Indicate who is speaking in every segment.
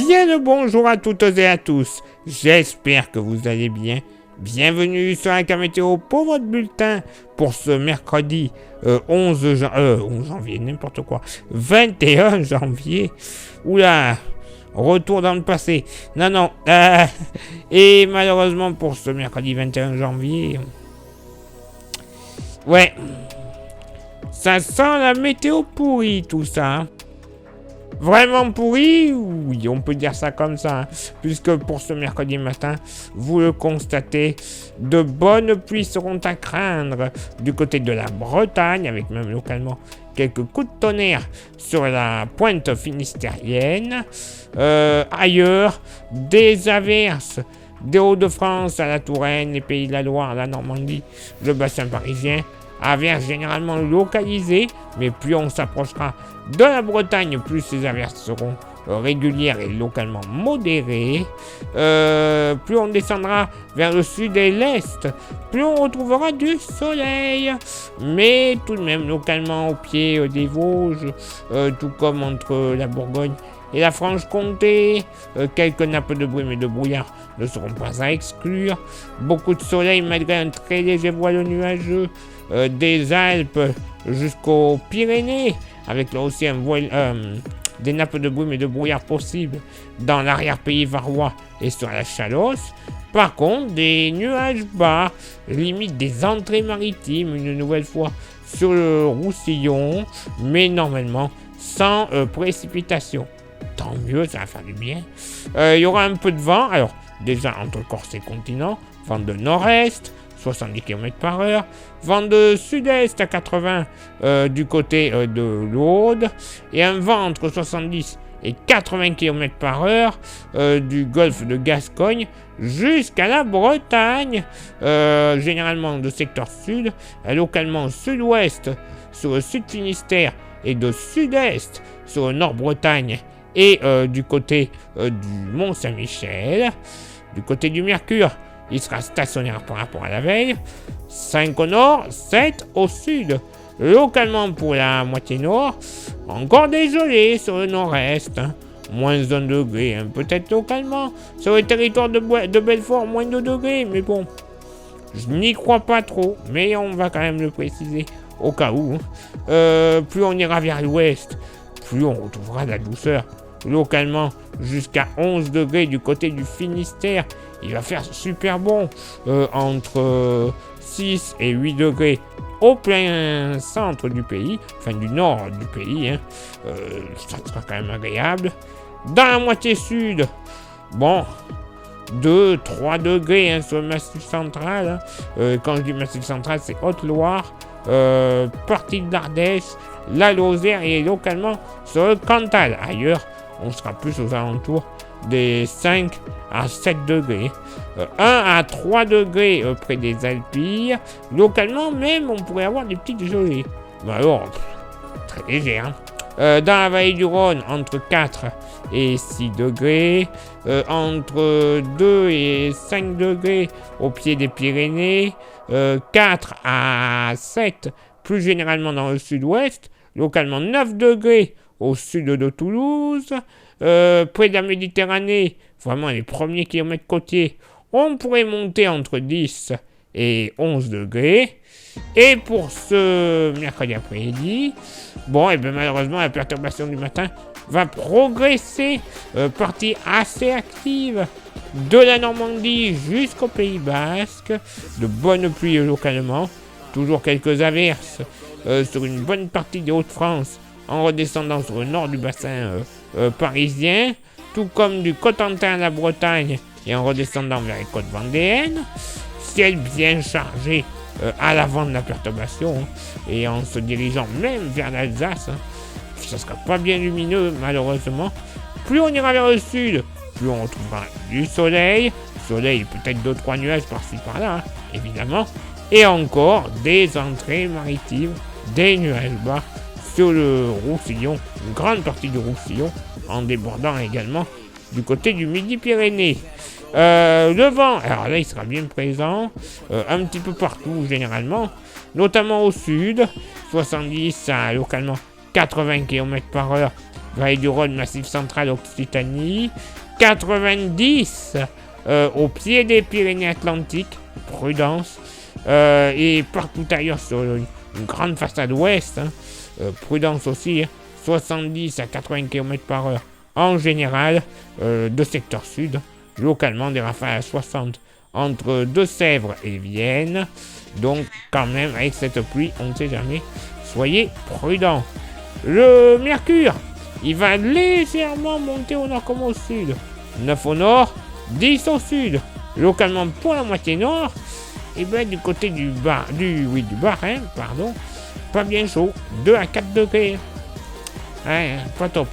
Speaker 1: Bien le bonjour à toutes et à tous, j'espère que vous allez bien. Bienvenue sur la météo pour votre bulletin pour ce mercredi 11 janvier, n'importe quoi, 21 janvier. Oula, retour dans le passé. Non. Et malheureusement pour ce mercredi 21 janvier, ouais, ça sent la météo pourrie tout ça. Hein. Vraiment pourri, oui, on peut dire ça comme ça, hein, puisque pour ce mercredi matin, vous le constatez, de bonnes pluies seront à craindre du côté de la Bretagne, avec même localement quelques coups de tonnerre sur la pointe finistérienne. Ailleurs, des averses des Hauts-de-France à la Touraine, les Pays de la Loire, la Normandie, le bassin parisien. Averses généralement localisées, mais plus on s'approchera de la Bretagne, plus ces averses seront régulières et localement modérées. Plus on descendra vers le sud et l'est, plus on retrouvera du soleil. Mais tout de même localement au pied des Vosges, tout comme entre la Bourgogne et la Franche-Comté, quelques nappes de brume et de brouillard ne seront pas à exclure. Beaucoup de soleil malgré un très léger voile nuageux. Des Alpes jusqu'aux Pyrénées, avec là aussi un voile, des nappes de brume et de brouillard possibles dans l'arrière-pays varois et sur la Chalosse. Par contre, des nuages bas, limite des entrées maritimes, une nouvelle fois sur le Roussillon, mais normalement sans précipitation. Tant mieux, ça va faire du bien. Il y aura un peu de vent, alors déjà entre Corse et continent, vent de nord-est, 70 km/h, vent de sud-est à 80 du côté de l'Aude, et un vent entre 70 et 80 km/h du golfe de Gascogne jusqu'à la Bretagne, généralement de secteur sud, localement sud-ouest sur le sud Finistère et de sud-est sur le nord-Bretagne et du côté du Mont-Saint-Michel, du côté du Mercure. Il sera stationnaire par rapport à la veille. 5 au nord, 7 au sud. Localement pour la moitié nord, encore dégelé sur le nord-est. Moins 1 degré, hein, peut-être localement. Sur le territoire de Belfort, moins 2 degrés. Mais bon, je n'y crois pas trop. Mais on va quand même le préciser au cas où. Plus on ira vers l'ouest, plus on retrouvera de la douceur. Localement jusqu'à 11 degrés du côté du Finistère. Il va faire super bon entre 6 et 8 degrés au plein centre du pays, enfin du nord du pays. Hein. Ça sera quand même agréable. Dans la moitié sud, bon, 2-3 degrés hein, sur le massif central. Hein. Quand je dis massif central, c'est Haute-Loire, partie de l'Ardèche, la Lozère et localement sur le Cantal. Ailleurs, on sera plus aux alentours des 5 à 7 degrés. 1 à 3 degrés près des Alpilles. Localement même, on pourrait avoir des petites gelées. Mais alors, très léger. Hein. Dans la vallée du Rhône, entre 4 et 6 degrés. Entre 2 et 5 degrés au pied des Pyrénées. 4 à 7, plus généralement dans le sud-ouest. Localement 9 degrés au sud de Toulouse, près de la Méditerranée, vraiment les premiers kilomètres côtiers, on pourrait monter entre 10 et 11 degrés. Et pour ce mercredi après-midi, bon, et bien malheureusement, la perturbation du matin va progresser, partie assez active de la Normandie jusqu'au Pays Basque, de bonnes pluies localement, toujours quelques averses sur une bonne partie des Hauts-de-France, en redescendant sur le nord du bassin parisien, tout comme du Cotentin à la Bretagne et en redescendant vers les côtes vendéennes. Ciel bien chargé à l'avant de la perturbation hein, et en se dirigeant même vers l'Alsace. Hein. Ça sera pas bien lumineux malheureusement. Plus on ira vers le sud, plus on retrouvera du soleil. Soleil, peut-être 2-3 nuages par-ci par-là, hein, évidemment. Et encore des entrées maritimes, des nuages bas sur le Roussillon, une grande partie du Roussillon, en débordant également du côté du Midi-Pyrénées. Le vent, alors là il sera bien présent, un petit peu partout généralement, notamment au sud, 70 à localement 80 km/h Vallée du Rhône, Massif Central, Occitanie. 90 au pied des Pyrénées-Atlantiques, prudence. Et partout ailleurs sur une grande façade ouest, prudence aussi, 70 à 80 km/h en général, de secteur sud. Localement, des rafales à 60 entre Deux-Sèvres et Vienne. Donc, quand même, avec cette pluie, on ne sait jamais. Soyez prudents. Le mercure, il va légèrement monter au nord comme au sud. 9 au nord, 10 au sud. Localement, pour la moitié nord, et bien du côté du Bas-Rhin, pas bien chaud. 2 à 4 degrés. Ouais, pas top.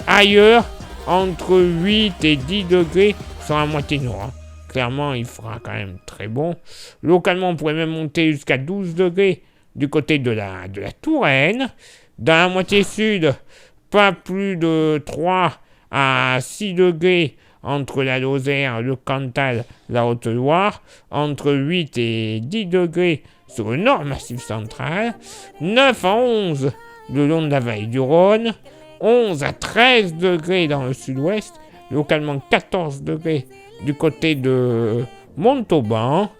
Speaker 1: Ailleurs, entre 8 et 10 degrés sur la moitié nord. Clairement, il fera quand même très bon. Localement, on pourrait même monter jusqu'à 12 degrés du côté de la Touraine. Dans la moitié sud, pas plus de 3 à 6 degrés entre la Lozère, le Cantal, la Haute-Loire. Entre 8 et 10 degrés sur le nord massif central. 9 à 11 le long de la vallée du Rhône. 11 à 13 degrés dans le sud-ouest. Localement 14 degrés du côté de Montauban.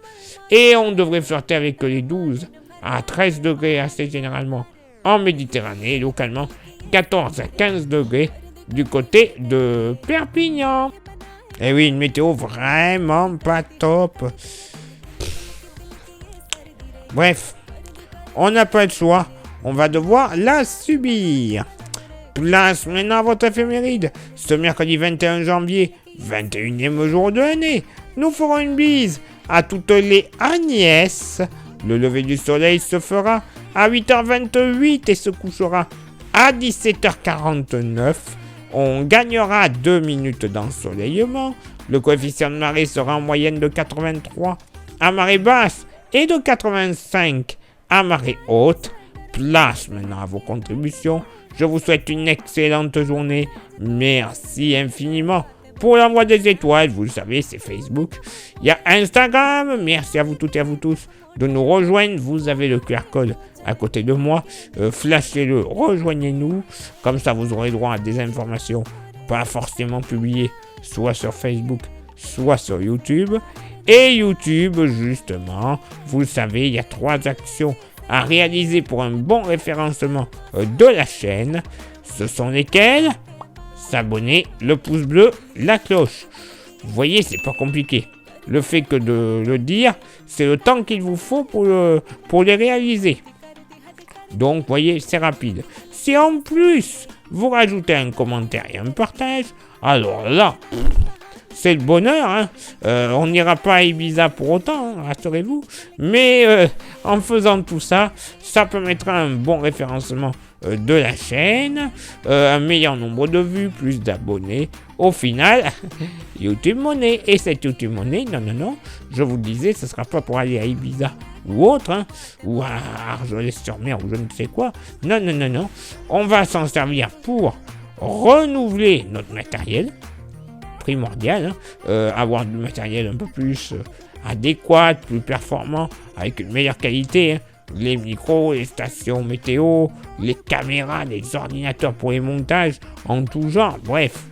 Speaker 1: Et on devrait flirter avec les 12 à 13 degrés assez généralement en Méditerranée. Localement 14 à 15 degrés du côté de Perpignan. Et oui, une météo vraiment pas top. Bref, on n'a pas le choix. On va devoir la subir. Place maintenant à votre éphéméride. Ce mercredi 21 janvier, 21e jour de l'année, nous ferons une bise à toutes les Agnès. Le lever du soleil se fera à 8h28 et se couchera à 17h49. On gagnera 2 minutes d'ensoleillement. Le coefficient de marée sera en moyenne de 83 à marée basse et de 85 à marée haute. Place maintenant à vos contributions. Je vous souhaite une excellente journée. Merci infiniment pour l'envoi des étoiles. Vous le savez, c'est Facebook. Il y a Instagram. Merci à vous toutes et à vous tous de nous rejoindre. Vous avez le QR code à côté de moi. Flashez-le, rejoignez-nous. Comme ça, vous aurez droit à des informations pas forcément publiées, soit sur Facebook, soit sur YouTube. Et YouTube, justement, vous le savez, il y a 3 actions à réaliser pour un bon référencement de la chaîne. Ce sont lesquelles? S'abonner, le pouce bleu, la cloche. Vous voyez, c'est pas compliqué. Le fait que de le dire, c'est le temps qu'il vous faut pour les réaliser. Donc, vous voyez, c'est rapide. Si en plus, vous rajoutez un commentaire et un partage, alors là, c'est le bonheur, hein. On n'ira pas à Ibiza pour autant, hein, rassurez-vous. Mais en faisant tout ça, ça permettra un bon référencement de la chaîne, un meilleur nombre de vues, plus d'abonnés. Au final, YouTube Money. Et cette YouTube Money, non, je vous le disais, ce ne sera pas pour aller à Ibiza ou autre, hein, ou à Argelès-sur-Mer ou je ne sais quoi. Non. On va s'en servir pour renouveler notre matériel. Primordial, avoir du matériel un peu plus adéquat, plus performant, avec une meilleure qualité, hein. Les micros, les stations météo, les caméras, les ordinateurs pour les montages, en tout genre, bref,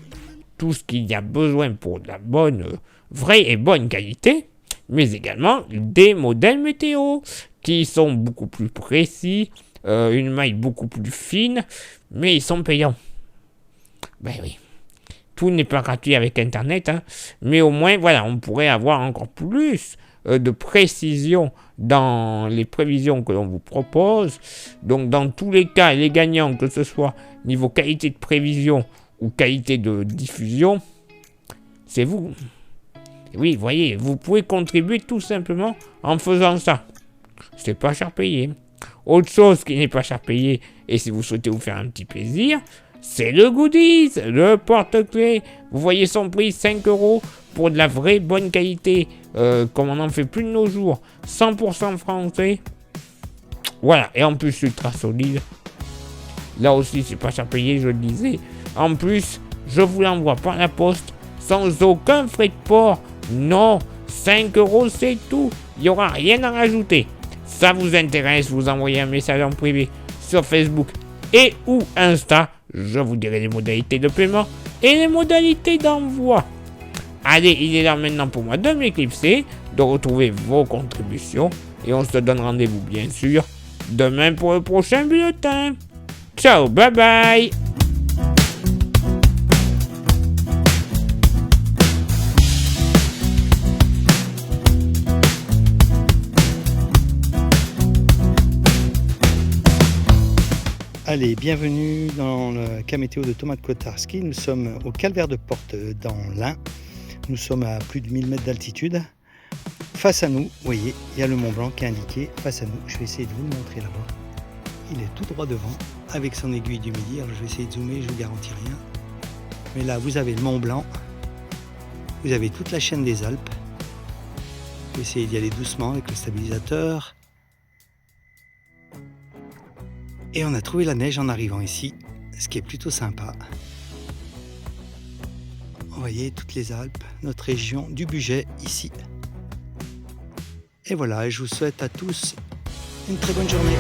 Speaker 1: tout ce qu'il y a besoin pour de la bonne, vraie et bonne qualité, mais également des modèles météo qui sont beaucoup plus précis, une maille beaucoup plus fine, mais ils sont payants. Ben oui. Tout n'est pas gratuit avec Internet, hein, mais au moins, voilà, on pourrait avoir encore plus de précision dans les prévisions que l'on vous propose. Donc, dans tous les cas, les gagnants, que ce soit niveau qualité de prévision ou qualité de diffusion, c'est vous. Oui, voyez, vous pouvez contribuer tout simplement en faisant ça. C'est pas cher payé. Autre chose qui n'est pas cher payé, et si vous souhaitez vous faire un petit plaisir, c'est le goodies, le porte-clés. Vous voyez son prix, 5 € pour de la vraie bonne qualité, comme on n'en fait plus de nos jours, 100% français. Voilà, et en plus ultra solide. Là aussi, c'est pas cher payé, je le disais. En plus, je vous l'envoie par la poste, sans aucun frais de port. Non, 5 € c'est tout. Il n'y aura rien à rajouter. Ça vous intéresse, vous envoyez un message en privé sur Facebook et ou Insta. Je vous dirai les modalités de paiement et les modalités d'envoi. Allez, il est là maintenant pour moi de m'éclipser, de retrouver vos contributions et on se donne rendez-vous bien sûr demain pour le prochain bulletin. Ciao, bye bye.
Speaker 2: Allez, bienvenue dans le cas météo de Thomas de Kotarski. Nous sommes au Calvaire de Porte dans l'Ain. Nous sommes à plus de 1000 mètres d'altitude. Face à nous, vous voyez, il y a le Mont Blanc qui est indiqué face à nous. Je vais essayer de vous le montrer là-bas. Il est tout droit devant avec son aiguille du midi. Alors je vais essayer de zoomer, je ne vous garantis rien. Mais là, vous avez le Mont Blanc. Vous avez toute la chaîne des Alpes. Je vais essayer d'y aller doucement avec le stabilisateur. Et on a trouvé la neige en arrivant ici, ce qui est plutôt sympa. Vous voyez toutes les Alpes, notre région du Bugey ici. Et voilà, je vous souhaite à tous une très bonne journée.